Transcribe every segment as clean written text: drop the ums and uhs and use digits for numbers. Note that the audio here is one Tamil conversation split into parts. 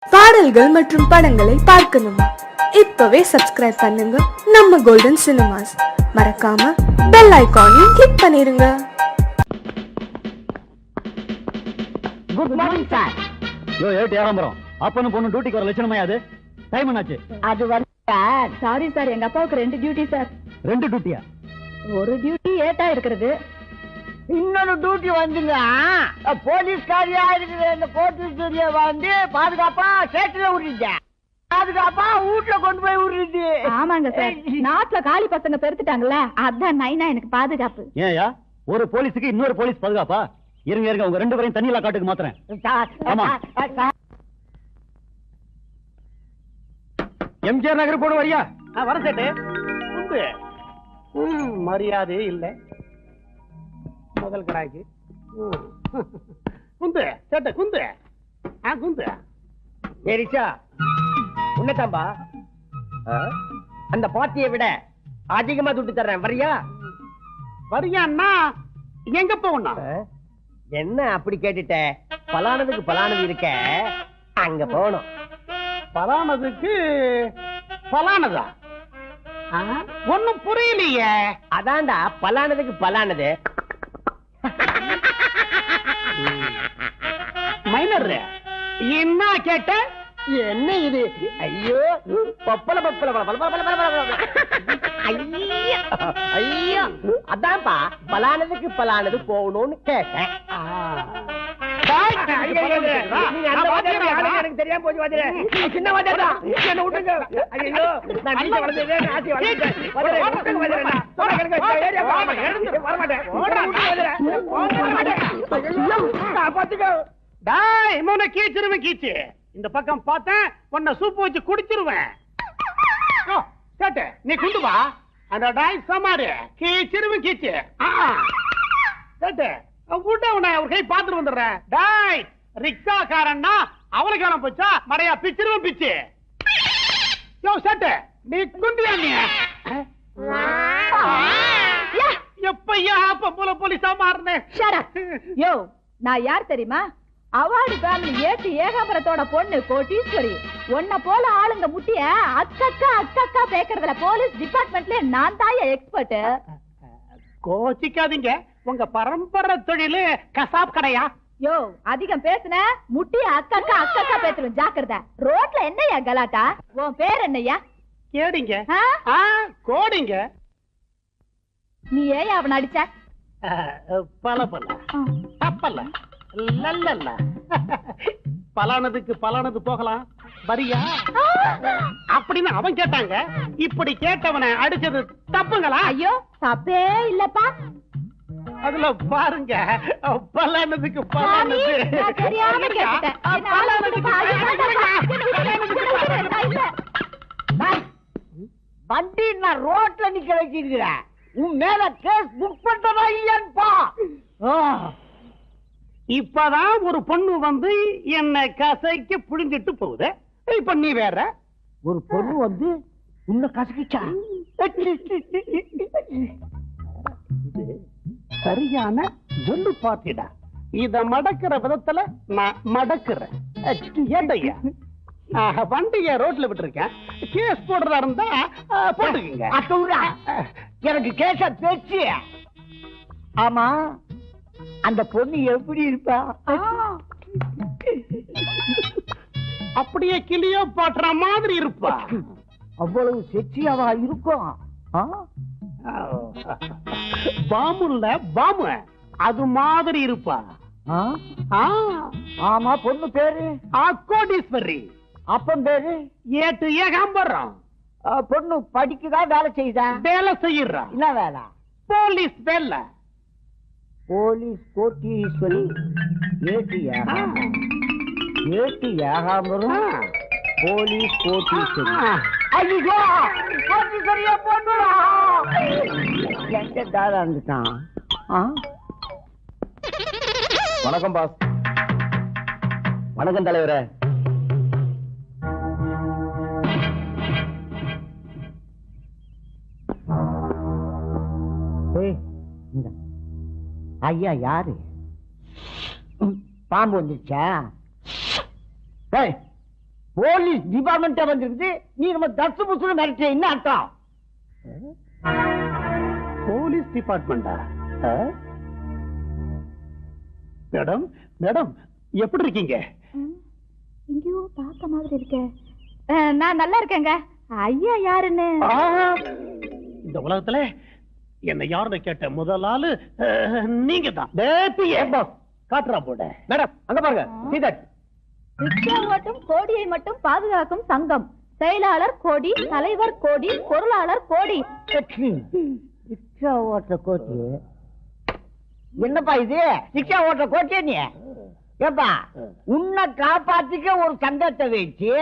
பாடல்கள் மற்றும் படங்களை பார்க்கணுமா? இப்பவே சப்ஸ்கிரைப் பண்ணுங்க நம்ம கோல்டன் சினிமாஸ். மறக்காம பெல் ஐகானையும் கிளிக் பண்ணிருங்க. Good morning sir. யோ ஏட்டு ஏகாம்பரம், அப்பனும் பொண்ணு டியூட்டிக்கு வர லட்சணமா அது? டைம் என்னாச்சு? அது வந்து சார், சாரி சார், எங்க அப்பாவுக்கு 2 டியூட்டி சார். 2 டியூட்டியா? ஒரு டியூட்டி ஏட்டா இருக்கிறது, இன்னொரு டியூட்டி வந்துங்க போலீஸ்காரியா இருக்கிற இந்த கோட்டூரிய வந்து பாதுகாப்பா சேட்டுல விட்டுட்டேன், பாதுகாப்பா வீட்டுல கொண்டு போய் விட்டுட்டு. ஆமாங்க சார், நாட்டுல காலி பசங்க பெருத்துட்டாங்கல்ல, அதான் நைனா எனக்கு பாதுகாப்பு. ஏயா ஒரு போலீஸுக்கு இன்னொரு போலீஸ் பாதுகாப்பா? இருங்க இருங்க, உங்க 2 பேரையும் தண்ணியில காட்டுக்கு மாத்துறேன். ஆமா. எம்ஜிஆர் நகர் போட வரியா? வர சேட்டு. மரியாதை இல்ல முதல் கடாய்க்கு. குந்து சேட்ட குந்து குந்து. சரிச்சா உன்னதாம்பா, அந்த பாட்டியை விட அதிகமா துட்டு தர்றேன், வரியா? வரியான்னா எங்க போகணும்? என்ன அப்படி கேட்டுட்ட? பலானதுக்கு பலானது இருக்க, அங்க போகணும். பலானதுக்கு பலானதா? ஒண்ணும் புரியலையே. அதான்டா பலானதுக்கு பலானது. மைனர் என்ன கேட்ட? என்ன இது? ஐயோ பப்பல பப்பல பப்பல பப்பல பப்பல. ஐயோ அதான்ப்பா பலானதுக்கு பலானது போகணும்னு கேட்டேன். எனக்கு தெரியாம போச்சு வாத்தியாரே. சின்ன வாத்தியாரா, என்ன விட்டுங்க. ஐயோ நான் வீட்டை வளர்ந்தேன், ஆசி வளர்ந்தேன். கீச்சு இந்த பக்கம் பார்த்தேன், உன்னை சூப்பு வச்சு குடிச்சிருவேன். நீ குண்டு வா. அந்த டாய் சமாரு கீச்சிருவேன் கீச்சு. ஒரு கை பாத்துட்டு வந்துடுறேன். டாய் ரிக்ஷாக்காரன்னா அவளுக்கு வேணாம் போச்சா? மடையா பிச்சிருவேன் பிச்சு. யோ சேட்டு, நீ குண்டியா? நீ எப்பையா பொம்பள போலீஸா மாறினேன்? யோ நான் யார் தெரியுமா? அவார்டு ஃபேமிலி ஏட்டு ஏகாம்பரத்தோட பொண்ணு கோட்டீஸ்வரி. உன்ன போல ஆளுங்க முட்டிய அக்கக்கா அக்கக்கா பேக்கறதுல போலீஸ் டிபார்ட்மெண்ட்ல நான் தாய எக்ஸ்பர்ட். கோச்சிக்காதீங்க, உங்க பரம்பரை தொழிலு கசாப் கடையா? யோ அதிகம் பேசுன முட்டிய அக்கக்கா அக்கக்கா பேசுறேன், ஜாக்கிரதை. ரோட்ல என்னையா கலாட்டா? உன் பேர் என்னையா? கேடிங்க. கோடிங்க. நீ ஏன் அவன் அடிச்ச? பல பல தப்பல்ல நல்ல பலானதுக்கு பலானது போகலாம் வரியா அப்படின்னு அவன் கேட்டாங்க. இப்படி கேட்டவனை அடிச்சது தப்புங்களா? ஐயோ தப்பே இல்லப்பா. அதுல பாருங்க, பலானதுக்கு பலானது. வண்டி நான் ரோட்ல நிக்க வச்சிருக்கிறேன், உன் மேல கேஸ் புக் பண்றதா இல்லையான்பா? இப்பதான் ஒரு பொண்ணு வந்து என்ன கசைக்கு புழிஞ்சிட்டு போகுது. இப்ப நீ வேற ஒரு பொண்ணு வந்து உன்னை கசக்கிச்சா? சரியான ஒண்ணு பாத்திடா. இத மடக்கிற விதத்துல நான் மடக்குறேன். ஏண்டையா வண்டிய ரோட்ல விட்டுருக்கேன், கேஸ் போடுறதா இருந்தா போட்டுக்குங்க. எனக்கு கேஸ பேச்சு. ஆமா அந்த பொண்ணு எப்படி இருப்பா? அப்படியே கிளியோ பாட்டுற மாதிரி இருப்பா. அவ்வளவு செக்ஸியாவா இருக்கும்? பாமுல்ல பாமு அது மாதிரி இருப்பா. ஆமா பொண்ணு பேரு கோடீஸ்வரி. அப்பன் பேரு ஏட்டு ஏகாம்பரம். பொண்ணு படிக்குதா வேலை செய்யுதா? வேலை செய்யறா. என்ன வேலை? போலீஸ் வேலை. போலீஸ் கோட்டீஸ்வரி. ஏட்டு ஏகாம்பரம் போலீஸ் கோட்டீஸ்வரி. ஐயோ கோட்டீஸ்வரியா பொண்ணுடா. எங்க தாரா இருந்துட்டான்? வணக்கம் பாஸ். வணக்கம் தலைவரே. ஐயா யாரு? பாம்பு வந்துச்சா? போலீஸ் டிபார்ட்மெண்ட் வந்திருக்கு, நீ நம்ம தசு புசுன்னு மிரட்டிய என்ன அர்த்தம்? போலீஸ் டிபார்ட்மெண்டா? மேடம் மேடம் எப்படி இருக்கீங்க? எங்கேயோ பார்த்த மாதிரி இருக்கே. நான் நல்லா இருக்கேங்க. ஐயா யாருன்னு? இந்த உலகத்துல என்ன யாருன்னு கேட்ட முதல் ஆளு நீங்க தான். காட்டுறா போட. மேடம் அங்க பாருங்க. ரிக்ஷா ஓட்டும் கோடியை மட்டும் பாதுகாக்கும் சங்கம். செயலாளர் கோடி, தலைவர் கோடி, பொருளாளர் கோடி. ரிக்ஷா ஓட்டுற கோட்டி என்னப்பா இது? ரிக்ஷா ஓட்டுற கோட்டியா நீ? ஏப்பா உன்னை காப்பாத்திக்க ஒரு சங்கத்தை வச்சு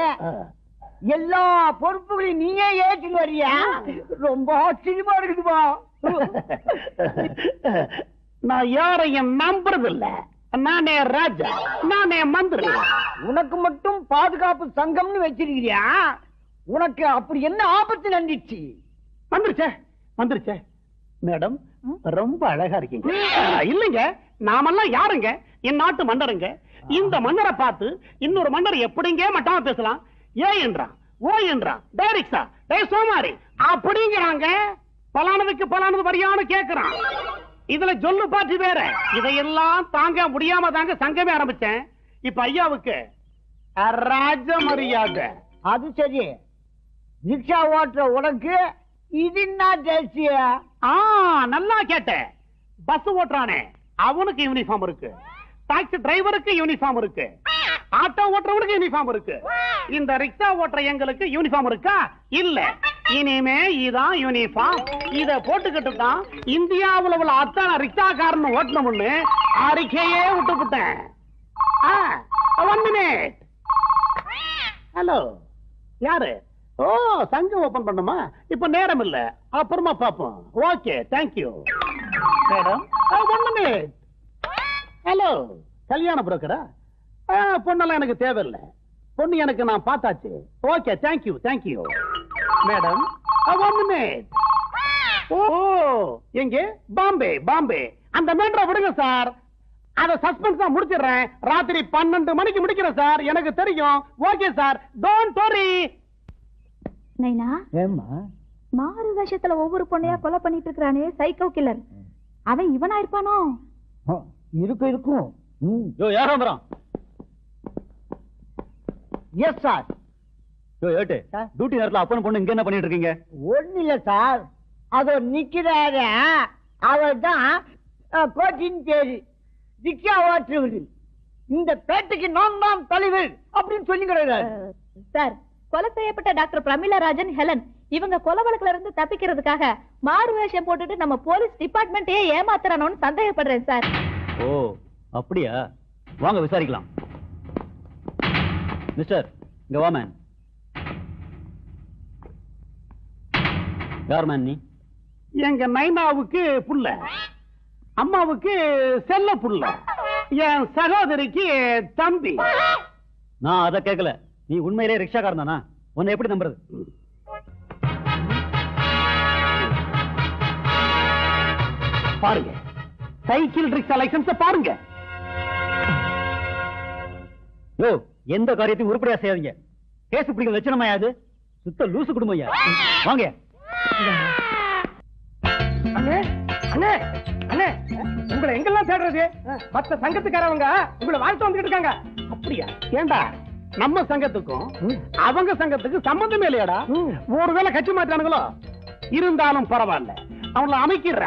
எல்லா பொறுப்புகளையும் நீயே ஏற்றுன்னு வரியா? ரொம்ப ஆச்சரியமா இருக்குதுப்பா. நான் யாரையும் நம்புறது இல்ல. நானே ராஜா, நானே மந்திரி. உனக்கு மட்டும் பாதுகாப்பு சங்கம்னு வச்சிருக்கிறியா? உனக்கு அப்படி என்ன ஆபத்து நம்பிச்சு? வந்துருச்சே மேடம், ரொம்ப அழகா இருக்கீங்க. இல்லைங்க, நாமெல்லாம் யாருங்க? என் நாட்டு மன்னருங்க. இந்த மன்னரை பார்த்து இன்னொரு மன்னர் எப்படிங்க மட்டமா பேசலாம்? ஏ என்றான், ஓ என்றான், டைரக்டா டே சோமாரி அப்படிங்கிறாங்க. பலானதுக்கு பலானது வரியானு கேக்குறான். இதுல சொல்லு பாட்டு வேற. இதையெல்லாம் தாங்க முடியாம தாங்க சங்கமே ஆரம்பிச்சேன். இப்ப ஐயாவுக்கு ராஜ மரியாதை. அது சரி, ரிக்ஷா ஓட்டுற உனக்கு இது என்ன ஜெர்சிய? நல்லா கேட்ட. பஸ் ஓட்டுறானே அவனுக்கு யூனிஃபார்ம் இருக்கு, டாக்ஸி டிரைவருக்கு யூனிஃபார்ம் இருக்கு, ஆட்டோ ஓட்டுறவனுக்கு யூனிஃபார்ம் இருக்கு. இந்த ரிக்ஷா ஓட்டுற எங்களுக்கு யூனிஃபார்ம் இருக்கா? இல்ல. இனிமே இதான் யூனிஃபார்ம். இத போட்டுக்கிட்டு தான் இந்தியாவுல உள்ள அத்தனை ரிக்ஷாக்காரன் ஓட்டணும்னு அறிக்கையே விட்டுவிட்டேன். 1 minute. ஹலோ, யாரு? ஓ, சங்கம் ஓபன் பண்ணுமா? இப்ப நேரம் இல்ல, அப்புறமா பாப்போம். Okay, thank you madam. 1 minute. Hello, கல்யாண புரோக்கரா? பொண்ணெல்லாம் எனக்கு தேவையில்லை. பொண்ணு எனக்கு நான் பார்த்தாச்சு. Okay, thank you thank you madam. 1 minute. ஓ, எங்க? பாம்பே பாம்பே. அந்த மேட்டரை விடுங்க சார். அத சஸ்பென்ஸ் தான் முடிச்சிடுறேன். ராத்திரி 12 மணிக்கு முடிக்கிறேன் சார். எனக்கு தெரியும். Okay sir, don't worry. நைனா, ஏம்மா மாறு வேஷத்துல ஒவ்வொரு பொண்ணையா கொலை பண்ணிட்டு இருக்கானே சைக்கோ கில்லர், அவன் இவனா இருப்பானோ? இருக்கும். யோ, யாரோ வரான்? Yes sir. யோ ஏட்டு, டியூட்டி நேரத்துல அப்பன் பொண்ணு இங்க என்ன பண்ணிட்டு இருக்கீங்க? ஒண்ணு இல்ல சார், அதோ நிக்கிறாரு. அவர் தான் கோச்சின் பேரு, ரிக்ஷா ஓட்டுறவர். இந்த பேட்டைக்கு நான் தான் தலைவர் அப்படின்னு சொல்லிக்கிறாரு. சார், கொலை செய்யப்பட்ட டாக்டர் பிரமிளா ராஜன், ஹெலன் இவங்க கொலை வழக்குல இருந்து தப்பிக்கிறதுக்காக மாறு வேஷம் போட்டுட்டு நம்ம போலீஸ் டிபார்ட்மெண்ட்டையே ஏமாத்துறானோன்னு சந்தேகப்படுறேன் சார். ஓ, அப்படியா? வாங்க விசாரிக்கலாம். மிஸ்டர், இங்க வா மேன். யார் மேன் நீ? எங்க நைனாவுக்கு புள்ள, அம்மாவுக்கு செல்ல புள்ள, என் சகோதரிக்கு தம்பி. நான் அதை கேட்கல. நீ உண்மையிலே ரிக்ஷாக்காரன் தானா? உன்னை எப்படி நம்புறது? பாருங்க, சைக்கிள் ரிக்ஷா லைசன்ஸ் பாருங்க. யோ, எந்த காரியத்தையும் உருப்படியா செய்யாதீங்க. கேஸ் பிடிக்கிற லட்சணமாயாது? சுத்த லூசு குடும்பம் ஐயா. வாங்க. அண்ணே அண்ணே அண்ணே, உங்களை எங்கெல்லாம் தேடுறது? மத்த சங்கத்துக்காரவங்க உங்களை வாழ்த்து வந்துட்டு இருக்காங்க. அப்படியா? ஏண்டா, நம்ம சங்கத்துக்கும் அவங்க சங்கத்துக்கு சம்பந்தமே இல்லையாடா? ஒருவேளை கட்சி மாற்றானுங்களோ? இருந்தாலும் பரவாயில்ல, அவங்கள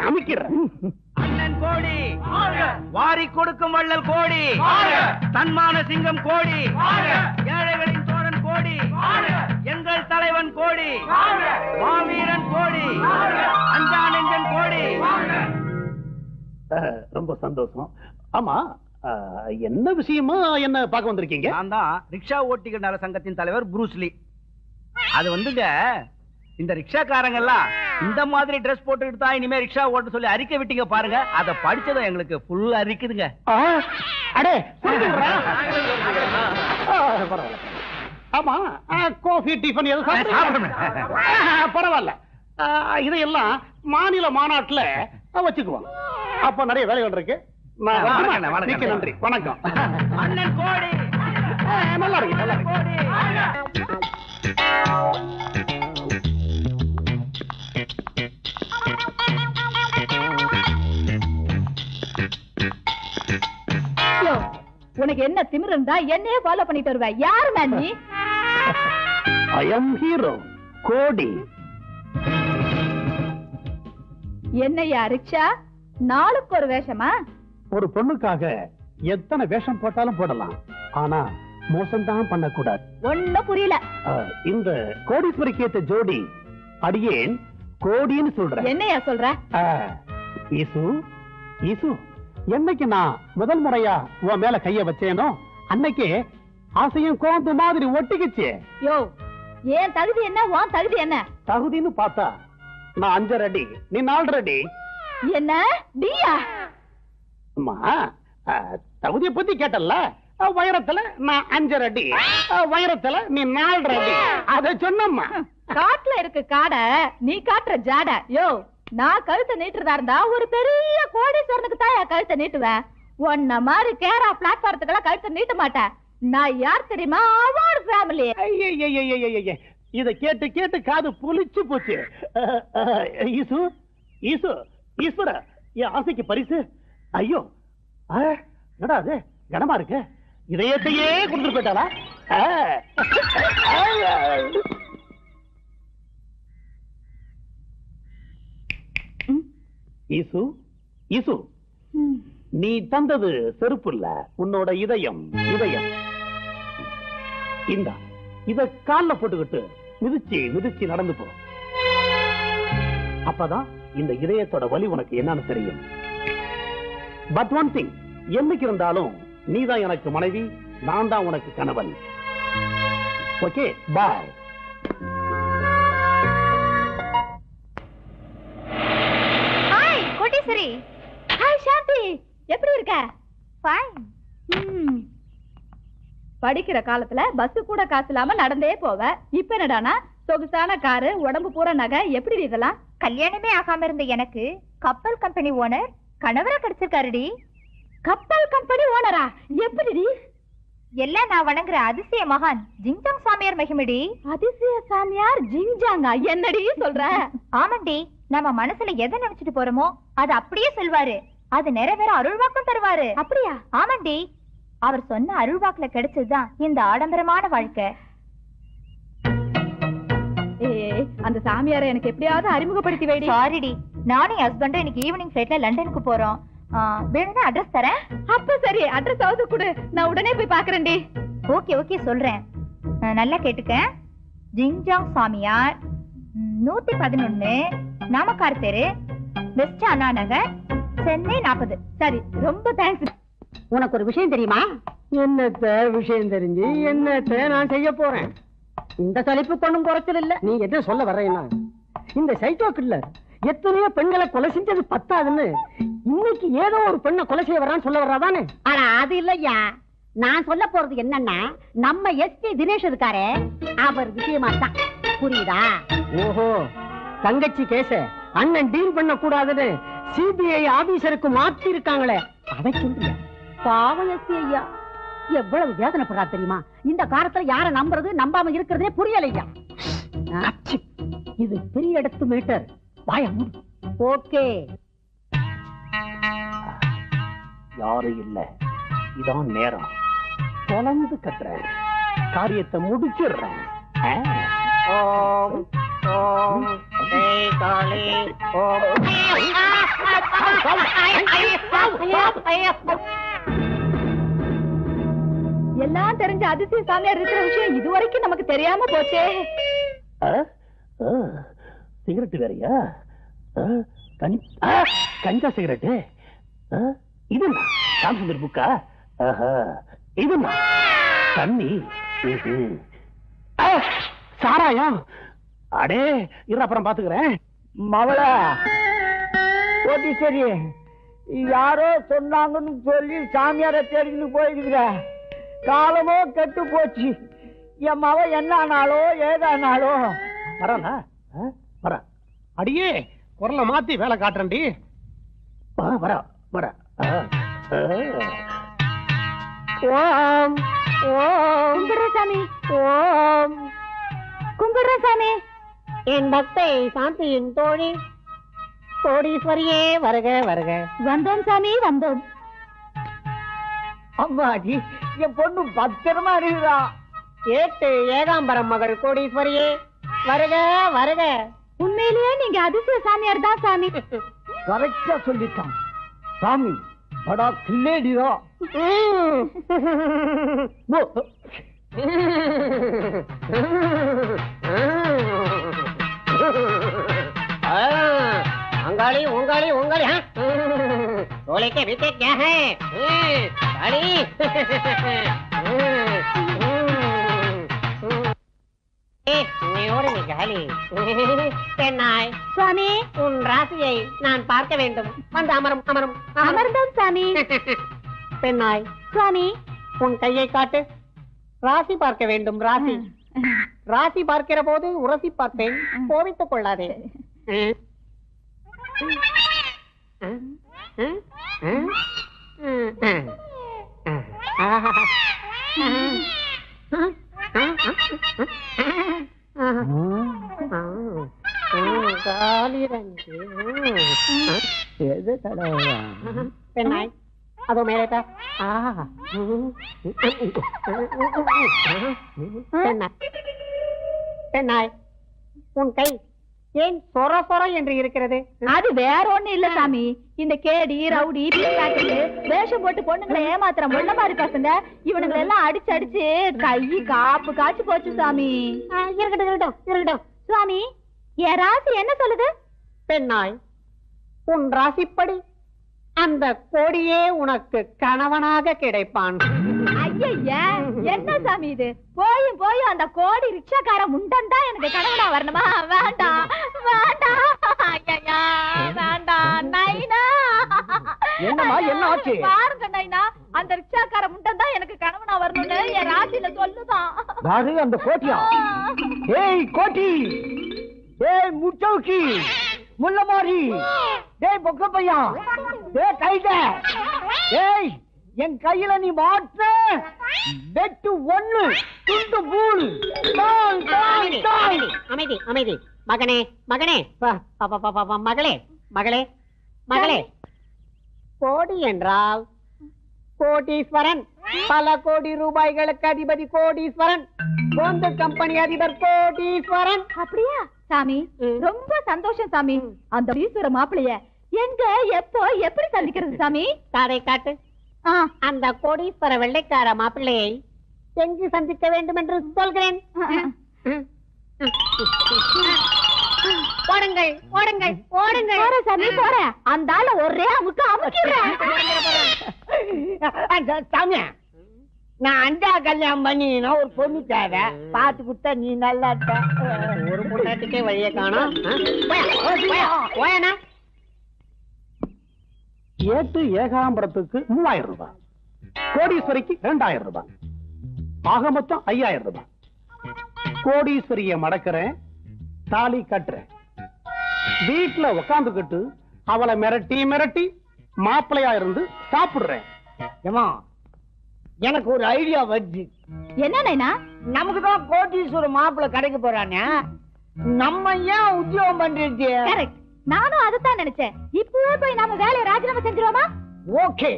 அமைக்கிறேன். அண்ணன் கோடி, வாரி கொடுக்கும் வள்ளல் கோடி, தன்மான சிங்கம் கோடி, ஏழைகளின் தோழன் கோடி, எங்கள் தலைவன் கோடி, மாவீரன் கோடி, அஞ்சா நெஞ்சன் கோடி. ரொம்ப சந்தோஷம். ஆமா, என்ன விஷயமா என்ன பார்க்க வந்திருக்கீங்க? நான் தான் ரிக்ஷா ஓட்டிகள் நல சங்கத்தின் தலைவர் புரூஸ்லி. அது வந்துங்க, இந்த ரிக்ஷாக்காரங்க எல்லாம் இந்த மாதிரி ட்ரெஸ் போட்டுக்கிட்டு தான் இனிமே ரிக்ஷா ஓட்ட சொல்லி அறிக்கை விட்டீங்க பாருங்க. அதை படிச்சதும் எங்களுக்கு ஃபுல்லா அறிக்குதுங்க. அடே, ஆமா, காஃபி டிஃபன் எதுவும் பரவாயில்ல. இதையெல்லாம் மாநில மாநாட்டுல வச்சுக்குவோம். அப்ப நிறைய வேலைகள் இருக்கு. நன்றி, வணக்கம். அண்ணன் கோடி நல்லா இருக்கு. இருந்தா என்னையே ஃபாலோ பண்ணிட்டு வருவ. யாரு மேன் நீ? ஐ அம் ஹீரோ கோடி. என்னையா ரிக்ஷா, நாளுக்கு ஒரு வேஷமா? ஒரு பொண்ணுக்காக எத்தனை வேஷம் போட்டாலும் போடலாம், ஆனா மோசம் தான் பண்ணக்கூடாது. ஒண்ணும் புரியல. இந்த கோடீஸ்வரிக்கு ஏத்த ஜோடி அடியேன் கோடின்னு சொல்றேன். என்னையா சொல்ற? ஈசு ஈசு, என்னைக்கு நான் முதல் முறையா உன் மேல கைய வச்சேனோ அன்னைக்கே ஆசையும் கோந்து மாதிரி ஒட்டிக்கிச்சு. யோ, ஏன் தகுதி என்ன, உன் தகுதி என்ன? தகுதின்னு பார்த்தா நான் 5 அடி, நீ 4 அடி. என்ன டியா? அம்மா, தகுதியை பத்தி கேட்டல்ல, உயரத்துல நான் 5 அடி, உயரத்துல நீ 4 அடி. அத சொன்னம்மா. காட்டுல இருக்கு காடை, நீ காட்டுற ஜாட. யோ, நான் கழுத்தை நீட்டுறதா இருந்தா ஒரு பெரிய கோடீஸ்வரனுக்கு தான் கழுத்தை நீட்டுவேன். உன்ன மாதிரி கேரா பிளாட்பாரத்துக்கெல்லாம் கழுத்தை நீட்ட மாட்டேன். நான் யார் தெரியுமா? Award family. இத கேட்டு கேட்டு காது புளிச்சு போச்சு. ஈசு ஈசு ஈஸ்வர, என் ஆசைக்கு பரிசு. ஐயோ, என்னடா அது கனமா இருக்கு, இதயத்தையே கொடுத்துட்டு போயிட்டாளா? ஈசு ஈசு, நீ தந்தது செருப்பு இல்ல, உன்னோட இதயம். இதயம் இந்த இத கால்ல போட்டுக்கிட்டு மிதிச்சு மிதிச்சு நடந்து போ. அப்பதான் இந்த இதயத்தோட வலி உனக்கு என்னன்னு தெரியும். பட் ஒன் திங், என்னைக்கு இருந்தாலும் நீதான் எனக்கு மனைவி, நான் தான் உனக்கு கணவன். ஓகே, பாய். ஹாய் கோடீஸ்வரி. ஹாய் சாந்தி, எப்படி இருக்க? ஃபைன். படிக்கிற காலத்துல பஸ் கூட காசு இல்லாம நடந்தே போவ. இப்ப என்னடானா சொகுசான காரு, உடம்பு பூரா நகை. எப்படி இதெல்லாம்? கல்யாணமே ஆகாம இருந்த எனக்கு கப்பல் கம்பெனி ஓனர் கணவரா கிடைச்சிருக்காருடி. கப்பல் கம்பெனி ஓனரா? எப்படிடி? எல்லாம் நான் வணங்குற அதிசய மகான் ஜிங்ஜாங் சாமியார் மகிமடி. அதிசய சாமியார் ஜிங்ஜாங்கா? என்னடி சொல்ற? ஆமாண்டி, நம்ம மனசுல எதை நினைச்சிட்டு போறோமோ அது அப்படியே சொல்வாரு. அது நிறைவேற அருள்வாக்கும் தருவாரு. அப்படியா? ஆமாண்டி, அவர் சொன்ன அருள்வாக்குல கிடைச்சதுதான் இந்த ஆடம்பரமான வாழ்க்கை. அந்த சாமியாரை எனக்கு எப்படியாவது அறிமுகப்படுத்தி வைடி. சாரிடி, நானும் ஹஸ்பண்டும் இன்னைக்கு ஈவினிங் ஃபிளைட்ல லண்டனுக்கு போறோம். வேணும்னா அட்ரஸ் தரேன். அப்ப சரி, அட்ரஸ் ஆவது கொடு, நான் உடனே போய் பாக்குறேன்டி. ஓகே ஓகே சொல்றேன், நல்லா கேட்டுக்க. ஜிங்ஜாங் சாமியார், 111 நாமக்கார் தெரு, வெஸ்ட் அண்ணா நகர், சென்னை 40. சரி, ரொம்ப தேங்க்ஸ். உனக்கு ஒரு விஷயம் தெரியுமா? என்னத்த விஷயம் தெரிஞ்சு என்னத்த நான் செய்ய போறேன்? இந்த சலிப்பு கொண்டும் குறைச்சல் இல்ல. நீ என்ன சொல்ல வர்றேன்னா, இந்த சைக்கோ கில்லர் எத்தனையோ பெண்களை கொலை செஞ்சது பத்தாதுன்னு இன்னைக்கு ஏதோ ஒரு பெண்ணை கொலை செய்ய வர்றான்னு சொல்ல வர்றாதானே? ஆனா அது இல்லையா, நான் சொல்ல போறது என்னன்னா, நம்ம எஸ்பி தினேஷ் இருக்காரே, அவர் விஷயமா தான். புரியுதா? ஓஹோ, தங்கச்சி கேஸ அண்ணன் டீல் பண்ண கூடாதுன்னு சிபிஐ ஆபீசருக்கு மாத்தி இருக்காங்களே, அதை சொல்றியா? பாவம் எஸ்பி ஐயா, எவ்வளவு வேதனைப்படுறா தெரியுமா? இந்த காலத்துல யார நம்புறது நம்பாம இருக்கிறதே புரியலையா. இது பெரிய இடத்து மீட்டர். ஓகே, யாரும் இல்ல, இதான் நேரம். தொலைந்து கட்டுறேன், காரியத்தை முடிச்சிடுறேன். ஓம் ஓம் ஜெய் காளி ஓம். எல்லாம் தெரிஞ்ச அதிசய சாமியார் இருக்கிற விஷயம் இதுவரைக்கும் நமக்கு தெரியாம போச்சே. சிகரெட் வேறையா? கஞ்சா சிகரெட். இது சாம்சந்தர் புக்கா? இது தண்ணி, சாராயம். அடே இரு, அப்புறம் பாத்துக்கிறேன். மவளா சரி, யாரோ சொன்னாங்கன்னு சொல்லி சாமியார தேடின்னு போயிருக்கிற. காலமோ கெட்டு போச்சு. என் மவ என்ன ஆனாலோ ஏதானாலோ. வரல வர, அடியே குரலை மாத்தி வேலை காட்டுறேன்டி. வர வர. ஓம் ஓம் கும்பிடுறசாமி, ஓம் கும்பிடுறசாமி. என் பக்தை சாந்தியின் தோழி கோடீஸ்வரியே வருக வருக. வந்தோம் சாமி, வந்தோம். அம்மாடி, என் பொண்ணு பத்திரமா இருக்குதா. ஏட்டு ஏகாம்பரம் மகள் கோடீஸ்வரியே வருக வருக. உண்மையிலேயே நீங்க அதிசய சாமியார் தான் சாமி. கரெக்டா சொல்லிட்டான் சாமி. படா கில்லேடியா. अंगाली उंगाली उंगाली हाँ टोले के भीतर क्या है गाली பெண்ணாய் சுவாமி உன் ராசியை நான் பார்க்க வேண்டும். வந்து அமரும் அமரும் அமர்ந்தோம் சாமி. பெண்ணாய் சுவாமி உன் கையை காட்டு. ராசி பார்க்க வேண்டும். ராசி ராசி பார்க்கிற போது உரசி பார்ப்பேன். கோவித்துக் கொள்ளாதே. பெண்ணாய் அதோ மேலே பார். பெண்ணாய் உன் கை ஏன் சொர சொர என்று இருக்கிறது? அது வேற ஒண்ணு இல்ல சாமி. இந்த கேடி ரவுடி பிசாசு வேஷம் போட்டு பொண்ணுங்களை ஏமாத்துற முள்ள மாதிரி பசங்க இவனுங்களை எல்லாம் அடிச்சு அடிச்சு கை காப்பு காய்ச்சி போச்சு சாமி. இருக்கட்டும் இருக்கட்டும் இருக்கட்டும். சுவாமி என் ராசி என்ன சொல்லுது? பெண்ணாய் உன் ராசிப்படி அந்த கோடியே உனக்கு கணவனாக கிடைப்பான். ஐயா என்ன சாமி இது? போயும் போயும் அந்த கோடி ரிக்ஷாக்கார முண்டன் தான் எனக்கு கணவனா வரணுமா? வேண்டாம் வேண்டாம் ஐயா வேண்டாம். நைனா என்னம்மா என்ன ஆச்சு? பாருங்க நைனா, அந்த ரிக்ஷாக்கார முண்டன் தான் எனக்கு கணவனா வரணும்னு என் ராசியில சொல்லுதான். யாரு அந்த கோட்டியா? ஏய் கோட்டி, ஏய் முச்சௌக்கி, முள்ளமாரி, டேய் பொக்க பையா, டேய் டைகர், ஏய் என் கையில நீ மாட்ட வெட்டு ஒண்ணு துண்டு பூல். அமைதி அமைதி. மகனே மகனே மகளே மகளே மகளே. கோடி என்றால் கோடீஸ்வரன். பல கோடி ரூபாய்களுக்கு அதிபதி கோடீஸ்வரன். சொந்த கம்பெனி அதிபர் கோடீஸ்வரன். அப்படியா சாமி? ரொம்ப சந்தோஷம் சாமி. அந்த ஈஸ்வர மாப்பிளைய எங்க எப்போ எப்படி சந்திக்கிறது சாமி? காதை காட்டு. அந்த கோடீஸ்வர வெள்ளைக்கார மாப்பிள்ளையை எங்கு சந்திக்க வேண்டும் என்று சொல்கிறேன். ஓடுங்கள் ஓடுங்கள் ஓடுங்கள். போற சாமி போற. அந்த ஆள ஒரே அமுக்கு அமுக்கிறேன். சாமியா, நான் அண்டா கல்யாணம் பண்ணினா ஒரு பொண்ணு தேவை பாத்து கொடுத்தா நீ நல்லா இருக்க. ஒரு பொண்ணாட்டுக்கே வழியை காணோம். ஏட்டு ஏகாம்பரத்துக்கு 3000 ரூபாய், கோடீஸ்வரிக்கு 2000 ரூபாய், ஆக மொத்தம் 5000 ரூபாய். கோடீஸ்வரிய மடக்கிறேன், தாலி கட்டுறேன். வீட்டுல உக்காந்துக்கிட்டு அவளை மிரட்டி மிரட்டி மாப்பிள்ளையா இருந்து சாப்பிடுறேன். ஏமா எனக்கு ஒரு ஐடியா வருது. என்ன நைனா? நமக்கு தான் கோடீஸ்வர மாப்பிள்ளை கிடைக்க போறானே, நம்ம ஏன் உத்தியோகம் பண்றது? கரெக்ட், நானும் அதுதான் நினைச்சேன். இப்பவே போய் நாம வேலையை ராஜினாமா செஞ்சிருவோமா? ஓகே,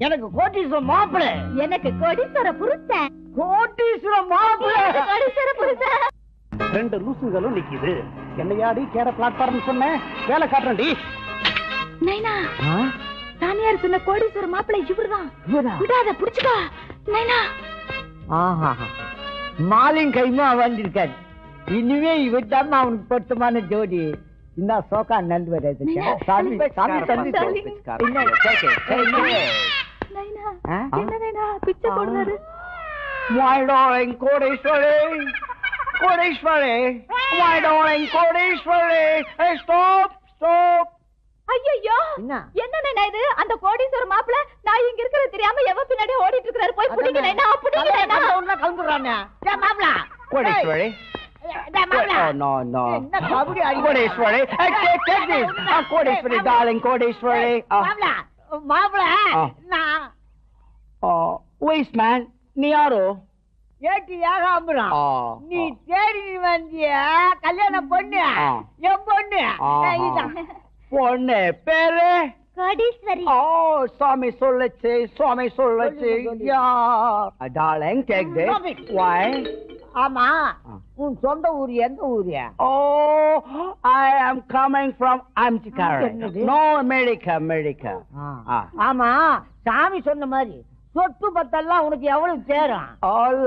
எனக்கு கோடீஸ்வர மாப்பிள்ளை. எனக்கு கோடீஸ்வர புருஷன். கோடீஸ்வர மாப்பிள்ளை. கோடீஸ்வர புருஷன். 2 லூசுங்களும் நிக்குது. என்னையாடி கேர பிளாட்ஃபார்ம் சொன்னேன், வேலை காட்டுறேன்டி. நைனா, சாமியார் சொன்ன கோடீஸ்வர மாப்பிள்ளை இவருதான். விடாத, புடிச்சுக்கா நைனா. ஆஹா, மாலின் கைமா வந்திருக்காரு. இனிமே விட்டாம அவனுக்கு பொருத்தமான ஜோடி. இந்த சோகா நந்து வராது. சாமி சாமி தம்பி நைனா, என்ன நைனா பிச்சை போடுறாரு? My darling Kodeeswari, Kodeeswari, my darling Kodeeswari. Hey, stop, stop. ஐயோ, என்ன நைனா இது? அந்த கோடீஸ்வர மாப்பிள்ளை நான் இங்க இருக்கிறது தெரியாம எவ பின்னாடி ஓடிட்டு இருக்காரு. போய் புடிங்க நைனா, புடிங்க நைனா. அவன கலந்துறானே. டேய் மாப்ள, கோடீஸ்வரி. டேய் மாப்ள. No, no. என்ன கபடி அடி. கோடீஸ்வரி. Take this. கோடீஸ்வரி darling, கோடீஸ்வரி. மாப்ள, மாப்ள, நான் Wait man, நீ யாரோ? ஏட்டி ஏகாம்பரம். நீ தேடி வந்திய கல்யாணம் பொண்ணு, என் பொண்ணு. இதான் பொண்ணு பேரு கோடீஸ்வரி. ஓ சுவாமி சொல்லுச்சு, சுவாமி சொல்லுச்சு. யா டார்லிங், டேக் திஸ். Why? ஆமா, உன் சொந்த ஊர் எந்த ஊரு? ஓ, I am coming from America. No, America. ஆமா, சாமி சொன்ன மாதிரி சொத்து பத்தெல்லாம் உனக்கு எவ்வளவு சேரும்?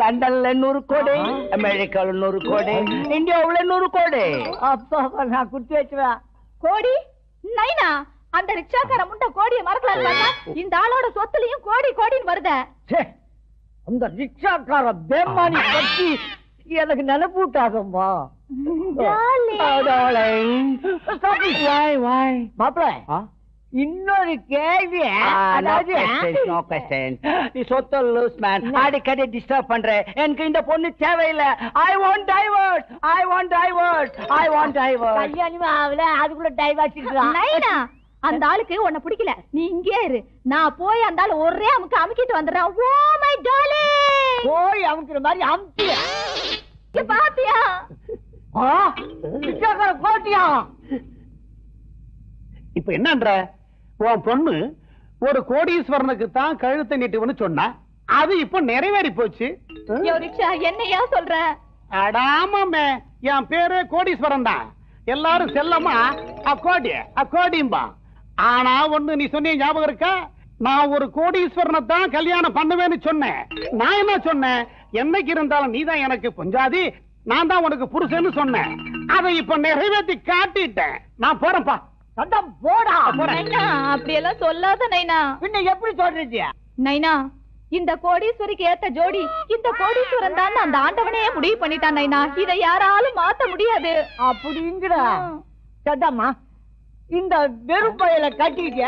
லண்டன்ல 100 கோடி, அமெரிக்கால 100 கோடி, இந்தியாவுல 100 கோடி. அப்பா நான் குடுத்து வச்சுவேன். கோடி நைனா, அந்த ரிக்ஷாக்கார முண்டை கோடியை மறக்கலாம். இந்த ஆளோட சொத்துலயும் கோடி கோடின்னு வருத. அந்த ரிக்ஷாக்கார பேமானி பத்தி எனக்கு நினைப்பூட்டாதம்மா. மாப்பிள்ள, இன்னொரு கேள்வி. நீ சொத்த லூஸ் மேன், அடிக்கடி டிஸ்டர்ப் பண்ற. எனக்கு இந்த பொண்ணு தேவையில்லை. I want divorce. கல்யாணமே ஆகல, அதுக்குள்ள டைவர்ஸ் நைனா, அந்த ஆளுக்கு உன்னை பிடிக்கல, நீ இங்கே இரு. நான் போய் அந்த ஆளு ஒரே அமுக்கிட்டு வந்துடுறேன். ஓ மை டார்லிங், போய் அமுக்குற மாதிரி அமுக்கிய பாத்தியா? கோட்டியா? இப்ப என்னன்ற, உன் பொண்ணு ஒரு கோடீஸ்வரனுக்கு தான் கழுத்தை நீட்டுவன்னு சொன்னா, அது இப்ப நிறைவேறி போச்சு. ரிக்ஷா, என்னையா சொல்ற? அடாமே, என் பேரு கோடீஸ்வரன் தான். எல்லாரும் செல்லமா அக்கோடியும்பா. ஆனா ஒண்ணு நீ சொன்ன ஞாபகம் இருக்கா? நான் ஒரு கோடீஸ்வரனை தான் கல்யாணம் பண்ணுவேன்னு சொன்னேன். நான் என்ன சொன்னேன்? என்னைக்கு இருந்தாலும் நீதான் எனக்கு பொஞ்சாதி, நான் தான் உனக்கு புருஷன்னு சொன்னேன். அதை இப்ப நிறைவேற்றி காட்டிட்டேன். நான் போறேன்ப்பா. சண்டம் போடா. நைனா, அப்படி எல்லாம் சொல்லாத நைனா. பின்ன எப்படி சொல்றீங்க? நைனா, இந்த கோடீஸ்வரிக்கு ஏத்த ஜோடி இந்த கோடீஸ்வரன் தான் அந்த ஆண்டவனே முடிவு பண்ணிட்டான் நைனா. இதை யாராலும் மாத்த முடியாது. அப்படிங்கிற சட்டம்மா, இந்த வெறுப்பையில கட்டிக்க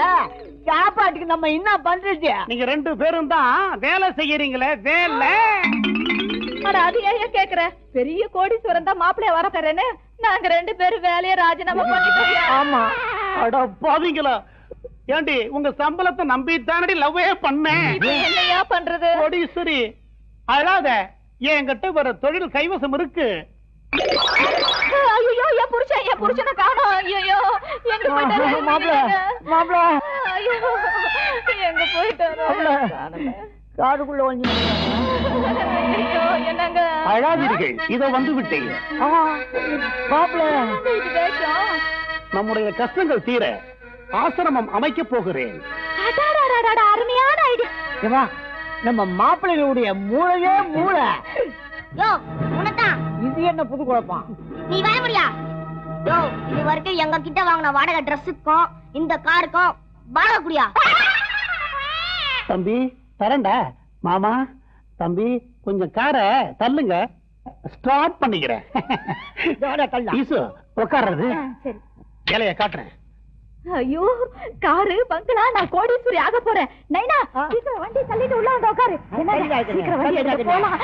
சாப்பாட்டுக்கு நம்ம என்ன பண்றது? நீங்க 2 பேரும் தான் வேலை செய்யறீங்களே, வேலை. அது ஏன் கேக்குற? பெரிய கோடீஸ்வரன் தான் மாப்பிள்ளைய வர தரேன்னு நாங்க 2 பேரும் வேலையை ராஜினாமா பண்ணிட்டோம். ஆமா. அட பாவிங்களா, ஏண்டி உங்க சம்பளத்தை நம்பித்தானடி லவ்வே பண்ணேன். என்னையா பண்றது? கோடீஸ்வரி அழாத, என்கிட்ட வர தொழில் கைவசம் இருக்கு. ஐயோ, என் புருஷனை காணோம். ஐயோ, எங்க போயிட்டாரு? மாப்பிள ஐயோ, எங்க போயிட்டாரு? காடுக்குள்ள வந்து என்னங்க? அழாதீர்கள், இத வந்து விட்டீங்க. மாப்பிள, நம்முடைய கஷ்டங்கள் தீர ஆசிரமம் அமைக்க போகிறேன். அருமையான ஐடியா. நம்ம மாப்பிள்ளையுடைய மூளையே மூளை. இது என்ன புது குழப்பம்? நீ வர முடியா? இது வரைக்கும் எங்க கிட்ட வாங்கின வாடகை ட்ரெஸ்ஸுக்கும் இந்த காருக்கும் வாடகை குடியா? தம்பி தரண்டா. மாமா, தம்பி கொஞ்சம் காரை தள்ளுங்க, ஸ்டார்ட் பண்ணிக்கிறேன். உட்கார்றது வேலையை காட்டுறேன். ஐயோ, காரு பங்களா, நான் கோடீஸ்வரி ஆக போறேன். நைனா, சீக்கிரம் வண்டி தள்ளிட்டு உள்ள வந்து உட்காரு. என்ன சீக்கிரம் வண்டி எடுத்து போலாம்.